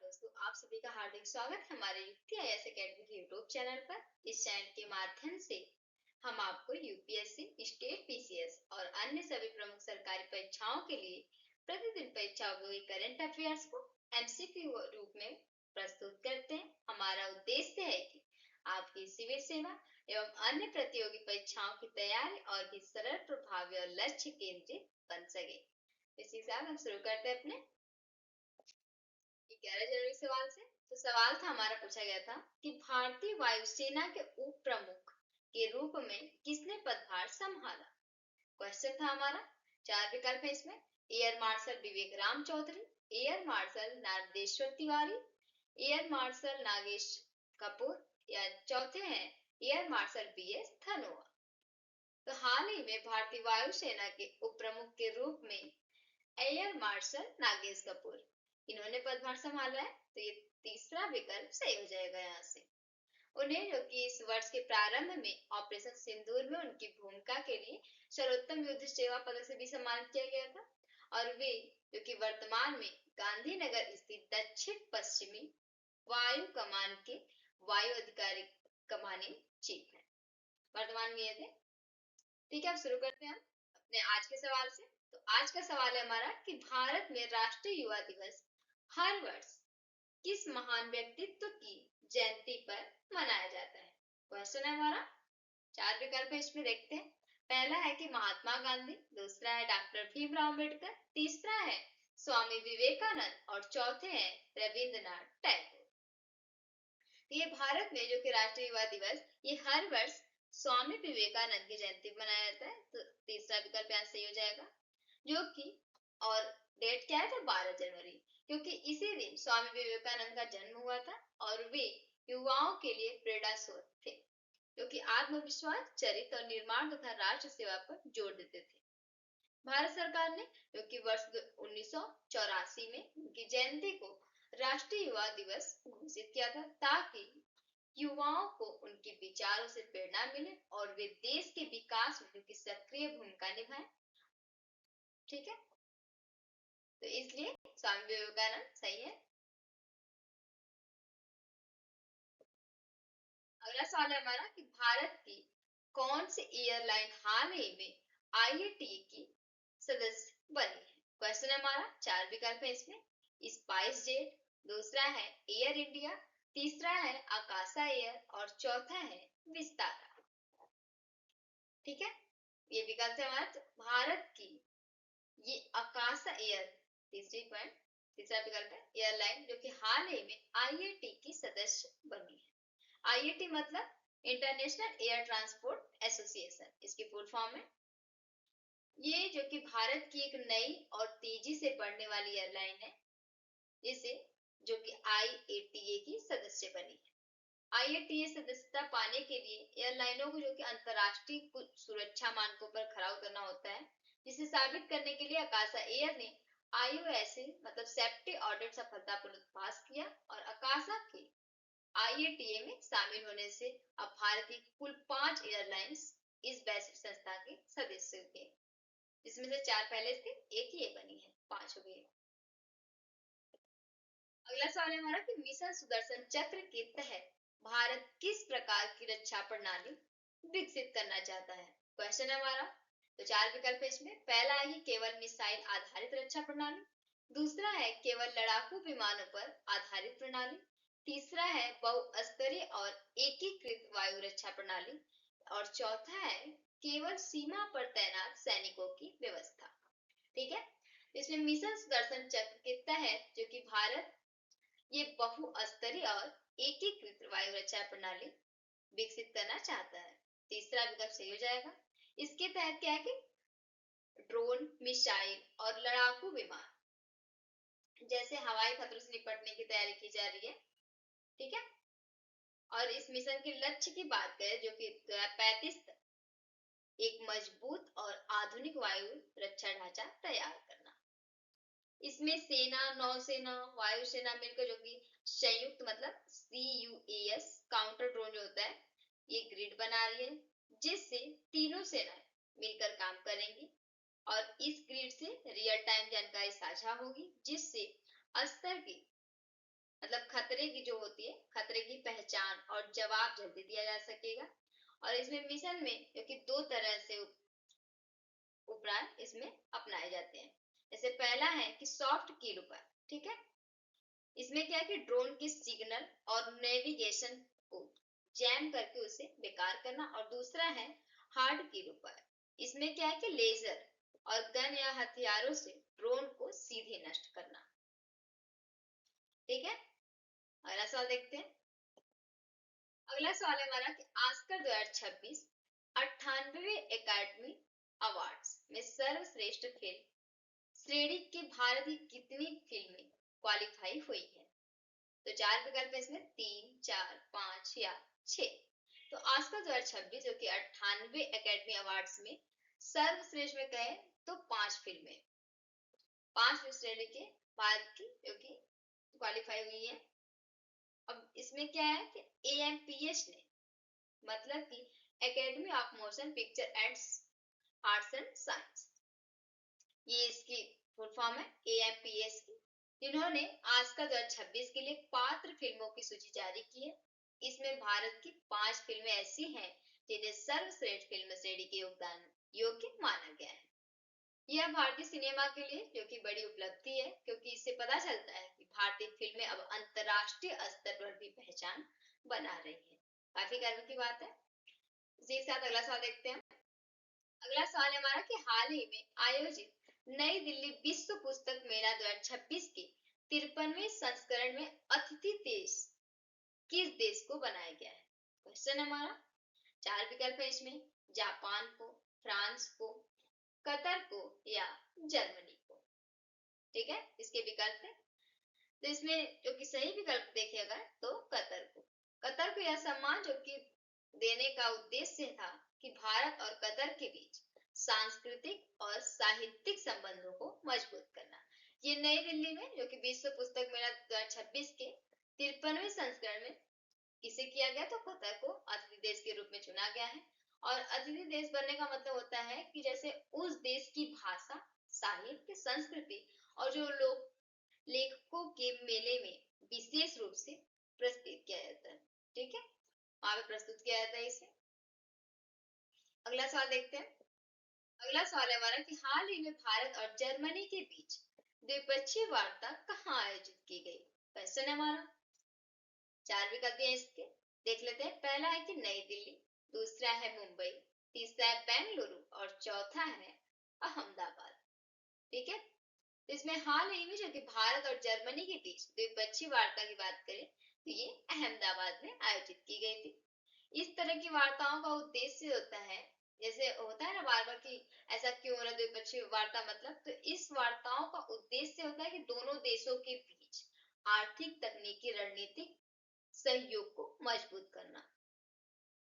दोस्तों, आप सभी का हार्दिक स्वागत है हमारे युक्ति आईएएस एकेडमी के यूट्यूब चैनल पर। इस चैनल के माध्यम से हम आपको यूपीएससी, स्टेट पीसीएस और अन्य सभी प्रमुख सरकारी परीक्षाओं के लिए प्रतिदिन परीक्षाओं के करंट अफेयर्स को एमसीक्यू रूप में प्रस्तुत करते हैं। हमारा उद्देश्य है कि आपकी सिविल सेवा एवं अन्य प्रतियोगी परीक्षाओं की तैयारी और भी सरल, प्रभावी और लक्ष्य केंद्रित बन सके। इसी के साथ हम शुरू करते हैं अपने 11 जनवरी सवाल से। तो सवाल था हमारा, पूछा गया था कि भारतीय वायुसेना के उप प्रमुख के रूप में किसने पदभार संभाला। क्वेश्चन था हमारा, 4 विकल्प है इसमें। Air marshal Vivek Ram Chaudhary, air marshal Nageshwar Tiwari, air marshal Nagesh Kapoor या चौथे हैं एयर मार्शल बीएस धनोआ। तो हाल ही में भारतीय वायुसेना के उप प्रमुख के रूप में एयर मार्शल नागेश कपूर इन्होंने पदभार संभाला है। तो ये तीसरा विकल्प सही हो जाएगा यहाँ से। उन्हें जो कि इस वर्ष के प्रारंभ में ऑपरेशन सिंदूर में उनकी भूमिका के लिए सर्वोत्तम युद्ध सेवा पदक से भी सम्मानित किया गया था। और वे जो कि वर्तमान में गांधीनगर स्थित दक्षिण पश्चिमी वायु कमान के वायु अधिकारी कमांडिंग चीफ है, वर्तमान में ये थे। ठीक है, अब शुरू करते हैं हम अपने आज के सवाल से। तो आज का सवाल है हमारा कि भारत में राष्ट्रीय युवा दिवस हर वर्ष किस महान व्यक्तित्व की जयंती पर मनाया जाता है। क्वेश्चन है हमारा, 4 विकल्प है इसमें, देखते हैं। पहला है कि महात्मा गांधी, दूसरा है डॉक्टर भीमराव अम्बेडकर, तीसरा है स्वामी विवेकानंद और चौथे हैं रविंद्रनाथ टैगोर। तो ये भारत में जो कि राष्ट्रीय युवा दिवस ये हर वर्ष स्वामी विवेकानंद की जयंती मनाया जाता है। तो तीसरा विकल्प यहाँ सही हो जाएगा, जो कि और डेट क्या है, तो 12 जनवरी, क्योंकि इसी दिन स्वामी विवेकानंद का जन्म हुआ था और वे युवाओं के लिए प्रेरणा स्रोत थे, जो कि आत्मविश्वास, चरित्र और निर्माण तथा राष्ट्र सेवा पर जोर देते थे। भारत सरकार ने जो कि वर्ष 1984 में उनकी जयंती को राष्ट्रीय युवा दिवस घोषित किया था, ताकि युवाओं को उनके विचारों से प्रेरणा मिले और वे देश के विकास में उनकी सक्रिय भूमिका निभाएं। ठीक है, तो इसलिए स्वामी विवेकानंद सही है। अगला सवाल है हमारा कि भारत की कौन सी एयरलाइन हाल ही में आईएटीए की सदस्य बनी है। क्वेश्चन है हमारा, 4 विकल्प है इसमें। स्पाइस जेट, दूसरा है एयर इंडिया, तीसरा है आकाशा एयर और चौथा है विस्तारा। ठीक है, ये विकल्प है हमारा। तो भारत की ये आकाशा एयर तीसरा विकल्प है एयरलाइन जो कि हाल ही में आईएटी की सदस्य बनी है। आईएटी मतलब इंटरनेशनल एयर ट्रांसपोर्ट एसोसिएशन, इसकी फुल फॉर्म है। ये जो कि भारत की एक नई और तेजी से बढ़ने वाली एयरलाइन है, जिसे जो कि आईएटीए की सदस्य बनी है। आईएटीए सदस्यता पाने के लिए एयरलाइनों को जो कि अंतरराष्ट्रीय कुछ सुरक्षा मानकों पर खरा उतरना होता है, जिसे साबित करने के लिए आकाशा एयर ने आईओएसए मतलब सेफ्टी ऑडिट सफलतापूर्वक पास किया और आकाशा के आईएटीए में शामिल होने से अब भारत की कुल 5 एयरलाइंस इस वैश्विक संस्था के सदस्य थे, जिसमें से 4 पहले थे, एक ही ये बनी है, 5 हो गए। अगला सवाल है हमारा कि मिशन सुदर्शन चक्र के तहत भारत किस प्रकार की रक्षा प्रणाली विकसित करना चाहता है। क्वेश्चन है हमारा, तो 4 विकल्प है इसमें। पहला है कि केवल मिसाइल आधारित रक्षा प्रणाली, दूसरा है केवल लड़ाकू विमानों पर आधारित प्रणाली, तीसरा है बहुस्तरीय और एकीकृत वायु रक्षा प्रणाली और चौथा है केवल सीमा पर तैनात सैनिकों की व्यवस्था। ठीक है, इसमें मिशन सुदर्शन चक्र के तहत जो कि भारत ये बहुस्तरीय और एकीकृत वायु रक्षा प्रणाली विकसित करना चाहता है। तीसरा विकल्प सही हो जाएगा। इसके तहत क्या है कि ड्रोन, मिसाइल और लड़ाकू विमान जैसे हवाई खतरों से निपटने की तैयारी की जा रही है। ठीक है, और इस मिशन के लक्ष्य की बात करें जो कि 2035 तक एक मजबूत और आधुनिक वायु रक्षा ढांचा तैयार करना। इसमें सेना, नौसेना, वायुसेना मिलकर जो कि संयुक्त मतलब CUAS काउंटर ड्रोन जो होता है ये ग्रिड बना रही है, जिससे तीनों सेनाएं मिलकर काम करेंगी और इस ग्रिड से रियल टाइम जानकारी साझा होगी, जिससे स्तर की मतलब खतरे की जो होती है, खतरे की पहचान और जवाब जल्दी दिया जा सकेगा। और इसमें मिशन में क्योंकि दो तरह से उपराय इसमें अपनाए जाते हैं। जैसे पहला है कि सॉफ्ट कील उपाय, ठीक है। इसमें क्या है कि ड्रोन के सिग्नल और नेविगेशन को जैम करके उसे बेकार करना। और दूसरा है हार्ड कील उपाय। इसमें क्या है कि लेजर और गन या हथियारों से ड्रोन को सीधे नष्ट करना। ठीक है, अगला सवाल देखते हैं। अगला सवाल है हमारा कि ऑस्कर 2026 98वें एकेडमी अवार्ड्स में सर्वश्रेष्ठ फिल्म श्रेणी के भारत की कितनी फिल्में क्वालिफाई हुई है? तो चार विकल्प है इसमें, 3, 4, 5 या 6। तो ऑस्कर 2026 जो कि 98वें एकेडमी अवार्ड्स में सर्वश्रेष्ठ में कहे तो 5 फिल्में, 5 श्रेणी के भारत की जो कि क्वालिफाई हुई है। अब इसमें क्या है कि AMPS ने, मतलब कि academy of motion picture and arts and science, ये इसकी फुल फॉर्म है AMPS की, जिन्होंने ऑस्कर 2026 के लिए पात्र फिल्मों की सूची जारी की है। इसमें भारत की 5 फिल्में ऐसी हैं जिन्हें सर्वश्रेष्ठ फिल्म श्रेणी के योगदान योग्य माना गया है। यह भारतीय सिनेमा के लिए जो कि बड़ी उपलब्धि है, क्योंकि इससे पता चलता है कि भारतीय फिल्में अब अंतर्राष्ट्रीय स्तर पर भी पहचान बना रही है। काफी गर्व की बात है। इसी के साथ अगला सवाल देखते हैं। अगला सवाल है हमारा कि हाल ही में आयोजित नई दिल्ली विश्व पुस्तक मेला 2026 के 53वें संस्करण में अतिथि देश किस देश को बनाया गया है? क्वेश्चन हमारा, 4 विकल्प है इसमें, जापान को, फ्रांस को, कतर को या जर्मनी को। ठीक है, इसके विकल्प है। तो इसमें जो कि सही विकल्प देखे अगर तो कतर को। कतर को यह सम्मान जो कि देने का उद्देश्य था कि भारत और कतर के बीच सांस्कृतिक और साहित्यिक संबंधों को मजबूत करना। ये नई दिल्ली में जो कि विश्व पुस्तक मेला 2026 के 53वें संस्करण में किसे किया गया, तो कतर को अतिथि देश के रूप में चुना गया है। और अतिथि देश बनने का मतलब होता है कि जैसे उस देश की भाषा, साहित्य, संस्कृति और जो लोग लेखकों के मेले में विशेष रूप से प्रस्तुत किया जाता है। ठीक है, वहां पे प्रस्तुत किया जाता है इसे। अगला सवाल देखते हैं। अगला सवाल है हमारा कि हाल ही में भारत और जर्मनी के बीच द्विपक्षीय वार्ता कहाँ आयोजित की गई? क्वेश्चन है हमारा, 4 विकल्प दिए इसके, देख लेते हैं। पहला है कि नई दिल्ली, दूसरा है मुंबई, तीसरा है बेंगलुरु और चौथा है अहमदाबाद। ठीक है, तो इसमें हाल ही में जो कि भारत और जर्मनी के बीच द्विपक्षीय वार्ता की बात करें तो ये अहमदाबाद में आयोजित की गई थी। इस तरह की वार्ताओं का उद्देश्य होता है, जैसे होता है ना बार बार कि ऐसा क्यों हो रहा है द्विपक्षीय वार्ता, मतलब तो इस वार्ताओं का उद्देश्य होता है कि दोनों देशों के बीच आर्थिक, तकनीकी, रणनीतिक सहयोग को मजबूत करना।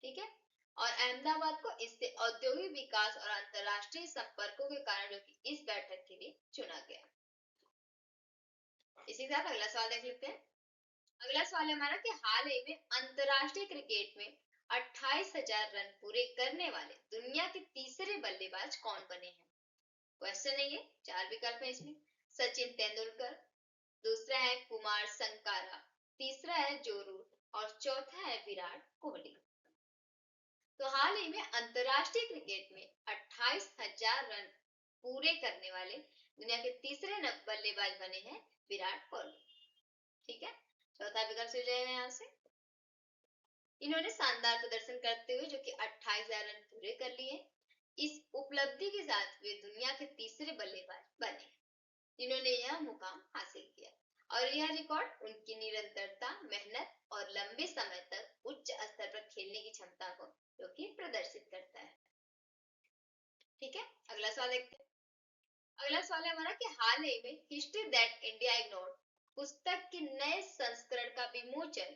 ठीक है, और अहमदाबाद को इससे औद्योगिक विकास और अंतरराष्ट्रीय संपर्कों के कारण जो कि इस बैठक के लिए चुना गया। इसी के साथ अगला सवाल देख लेते हैं। अगला सवाल है हमारा कि हाल ही में अंतरराष्ट्रीय क्रिकेट में 28,000 रन पूरे करने वाले दुनिया के तीसरे बल्लेबाज कौन बने हैं? क्वेश्चन है ये, 4 विकल्प है इसमें, सचिन तेंदुलकर, दूसरा है कुमार संकारा, तीसरा है जो रूट और चौथा है विराट कोहली। तो हाल ही में अंतरराष्ट्रीय क्रिकेट में 28,000 रन पूरे करने वाले दुनिया के तीसरे बल्लेबाज बने हैं विराट कोहली। ठीक है, चौथा विकल्प हो जाएगा यहाँ से। इन्होंने शानदार प्रदर्शन करते हुए जो कि 28,000 रन पूरे कर लिए। इस उपलब्धि के साथ वे दुनिया के तीसरे बल्लेबाज बने जिन्होंने यह मुकाम हासिल किया। और यह रिकॉर्ड उनकी निरंतरता, मेहनत और लंबे समय तक उच्च स्तर पर खेलने की क्षमता को जो कि प्रदर्शित करता है। ठीक है, अगला सवाल देखते हैं। अगला सवाल है हमारा कि हाल ही में हिस्ट्री दैट इंडिया इग्नोर्ड पुस्तक के नए संस्करण का विमोचन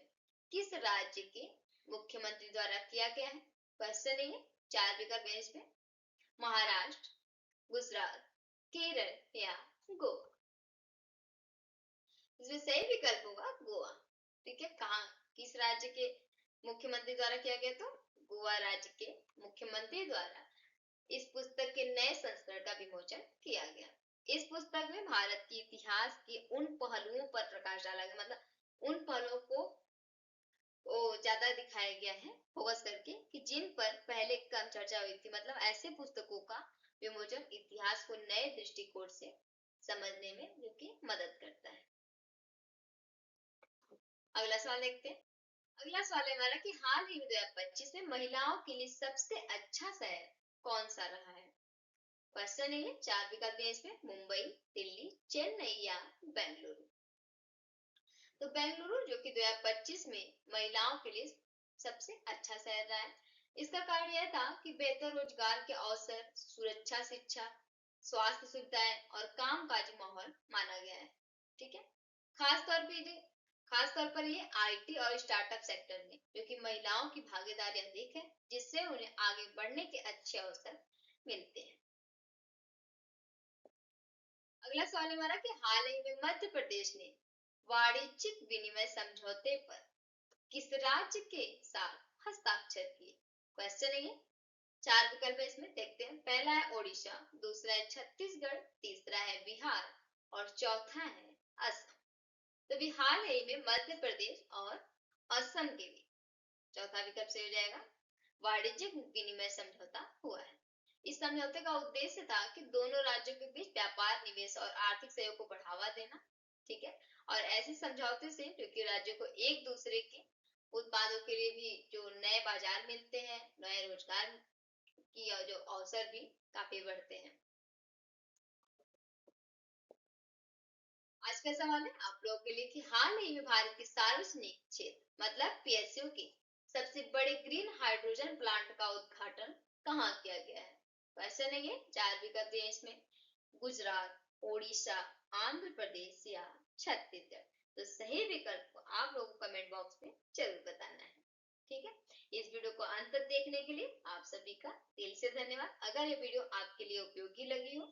किस राज्य के मुख्यमंत्री द्वारा किया गया है? क्वेश्चन है, 4 विकल्प है इसमें, महाराष्ट्र, गुजरात, केरल या गोवा। इसमें सही विकल्प होगा गोवा। ठीक है, कहाँ, किस राज्य के मुख्यमंत्री द्वारा किया गया? तो गोवा राज्य के मुख्यमंत्री द्वारा इस पुस्तक के नए संस्करण का विमोचन किया गया। इस पुस्तक में भारत के इतिहास के उन पहलुओं पर प्रकाश डाला गया, मतलब उन पलों को ज्यादा दिखाया गया है फोकस करके कि जिन पर पहले कम चर्चा हुई थी। मतलब ऐसे पुस्तकों का विमोचन इतिहास को नए दृष्टिकोण से समझने में जो कि मदद करता है। अगला सवाल देखते हैं। अगला सवाल है हमारा कि हाल ही में 2025 में महिलाओं के लिए सबसे अच्छा शहर कौन सा रहा है। क्वेश्चन ये 4 विकल्प हैं इसमें, मुंबई, दिल्ली, चेन्नई या बेंगलुरु। तो बेंगलुरु जो कि 2025 में महिलाओं के लिए सबसे अच्छा शहर रहा है। इसका कारण यह था कि बेहतर रोजगार के अवसर, सुरक्षा, शिक्षा, स्वास्थ्य सुविधाएं और कामकाजी माहौल माना गया है। ठीक है। खास तौर पे ये खास तौर पर ये आईटी और स्टार्टअप सेक्टर में जो कि महिलाओं की भागीदारी अधिक है, जिससे उन्हें आगे बढ़ने के अच्छे अवसर मिलते हैं। अगला सवाल हमारा कि हाल ही में मध्य प्रदेश ने वाणिज्यिक विनिमय समझौते पर किस राज्य के साथ हस्ताक्षर किए। क्वेश्चन है ये। 4 विकल्प है इसमें, देखते हैं। पहला है ओडिशा, दूसरा है छत्तीसगढ़, तीसरा है बिहार और चौथा है असम। तो भी हाल ही में मध्य प्रदेश और असम के बीच चौथा विकल्प से हो जाएगा वाणिज्यिक विनिमय समझौता हुआ है। इस समझौते का उद्देश्य था कि दोनों राज्यों के बीच व्यापार, निवेश और आर्थिक सहयोग को बढ़ावा देना। ठीक है। और ऐसे समझौते से जो कि राज्यों को एक दूसरे के उत्पादों के लिए भी जो नए बाजार मिलते हैं, नए रोजगार की जो अवसर भी काफी बढ़ते हैं। आज का सवाल है आप लोगों के लिए कि हाल ही में भारत के सार्वजनिक क्षेत्र मतलब पीएसयू के सबसे बड़े ग्रीन हाइड्रोजन प्लांट का उद्घाटन कहाँ किया गया है। क्वेश्चन है ये। 4 विकल्प दिए इसमें, गुजरात, ओडिशा, आंध्र प्रदेश या छत्तीसगढ़। तो सही विकल्प को आप लोगों को कमेंट बॉक्स में जरूर बताना है। ठीक है। इस वीडियो को अंत तक देखने के लिए आप सभी का दिल से धन्यवाद। अगर ये वीडियो आपके लिए उपयोगी लगी हो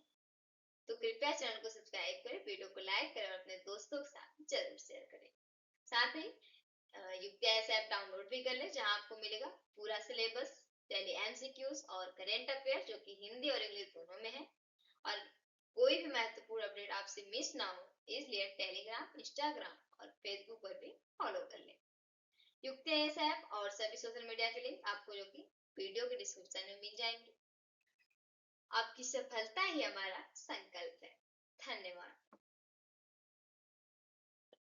तो कृपया चैनल को सब्सक्राइब करें, वीडियो को लाइक करें और अपने दोस्तों के साथ जरूर शेयर करें। साथ ही युक्ति ऐस ऐप डाउनलोड भी कर लें, जहां आपको मिलेगा पूरा सिलेबस, डेली एमसीक्यूज और करेंट अफेयर जो कि हिंदी और इंग्लिश दोनों में है। और कोई भी महत्वपूर्ण अपडेट आपसे मिस ना हो, इसलिए टेलीग्राम, इंस्टाग्राम और फेसबुक पर भी फॉलो कर लें। युक्ति ऐस ऐप और सभी सोशल मीडिया के लिंक आपको जो कि वीडियो के डिस्क्रिप्शन में मिल जाएंगे। आपकी सफलता ही हमारा संकल्प है। धन्यवाद।